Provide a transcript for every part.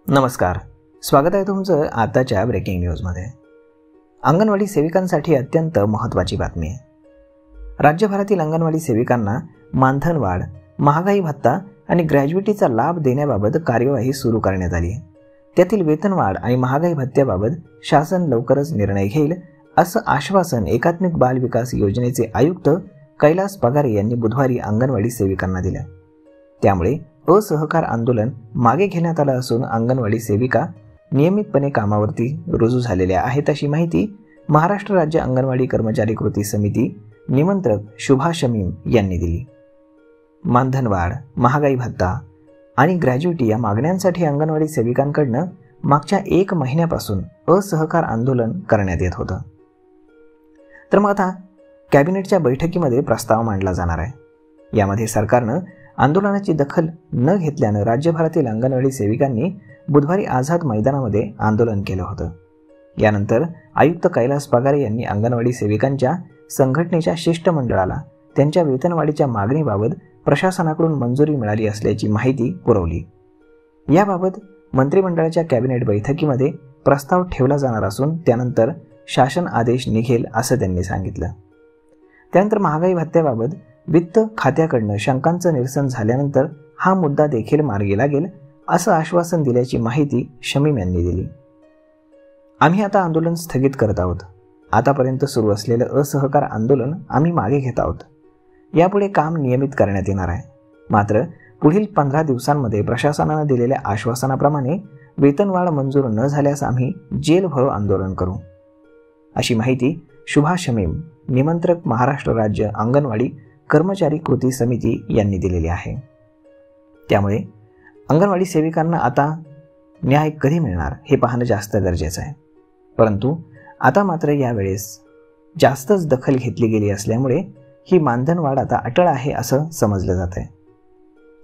नमस्कार, स्वागत आहे तुमचं आताच्या ब्रेकिंग न्यूजमध्ये। अंगणवाडी सेविकांसाठी अत्यंत महत्त्वाची बातमी आहे। राज्यभरातील अंगणवाडी सेविकांना मानधन वाढ, महागाई भत्ता आणि ग्रॅज्युइटीचा लाभ देण्याबाबत कार्यवाही सुरू करण्यात आली आहे। त्यातील वेतनवाढ आणि महागाई भत्त्याबाबत शासन लवकरच निर्णय घेईल असं आश्वासन एकात्मिक बाल विकास योजनेचे आयुक्त कैलास पगारे यांनी बुधवारी अंगणवाडी सेविकांना दिलं। त्यामुळे असहकार आंदोलन मागे घेण्यात आलं असून अंगणवाडी सेविका नियमितपणे कामावरती रुजू झालेल्या आहेत अशी माहिती महाराष्ट्र राज्य अंगणवाडी कर्मचारी कृती समिती निमंत्रक शुभा शमीम यांनी दिली। मानधन वाढ, महागाई भत्ता आणि ग्रॅज्युइटी या मागण्यांसाठी अंगणवाडी सेविकांकडून मागच्या 1 महिन्यापासून असहकार आंदोलन करण्यात येत होतं। तर मग आता कॅबिनेटच्या बैठकीमध्ये प्रस्ताव मांडला जाणार आहे। यामध्ये सरकारनं आंदोलनाची दखल न घेतल्यानं राज्यभरातील अंगणवाडी सेविकांनी बुधवारी आझाद मैदानामध्ये आंदोलन केलं होतं। यानंतर आयुक्त कैलास पगारे यांनी अंगणवाडी सेविकांच्या संघटनेच्या शिष्टमंडळाला त्यांच्या वेतनवाढीच्या मागणीबाबत प्रशासनाकडून मंजुरी मिळाली असल्याची माहिती पुरवली। याबाबत मंत्रिमंडळाच्या कॅबिनेट बैठकीमध्ये प्रस्ताव ठेवला जाणार असून त्यानंतर शासन आदेश निघेल असं त्यांनी सांगितलं। त्यानंतर महागाई भत्त्याबाबत वित्त खात्याकडून शंकांचं निरसन झाल्यानंतर हा मुद्दा देखील मार्गी लागेल असं आश्वासन दिल्याची माहिती शमीम यांनी दिली। आम्ही आता आंदोलन स्थगित करत आहोत। आतापर्यंत सुरू असलेलं असहकार आंदोलन आम्ही मागे घेत आहोत। यापुढे काम नियमित करण्यात येणार आहे। मात्र पुढील 15 दिवसांमध्ये प्रशासनानं दिलेल्या आश्वासनाप्रमाणे वेतनवाढ मंजूर न झाल्यास आम्ही जेल भरो आंदोलन करू, अशी माहिती शुभा शमीम निमंत्रक महाराष्ट्र राज्य अंगणवाडी कर्मचारी कृती समिती यांनी दिलेली आहे। त्यामुळे अंगणवाडी सेविकांना आता न्याय कधी मिळणार हे पाहणं जास्त गरजेचं आहे। परंतु आता मात्र यावेळेस जास्तच दखल घेतली गेली असल्यामुळे ही मानधन वाढ आता अटळ आहे असं समजलं जात आहे।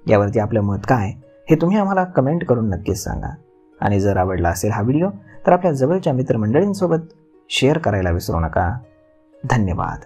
यावरती आपलं मत काय हे तुम्ही आम्हाला कमेंट करून नक्कीच सांगा। आणि जर आवडला असेल हा व्हिडिओ तर आपल्या जवळच्या मित्रमंडळींसोबत शेअर करायला विसरू नका। धन्यवाद।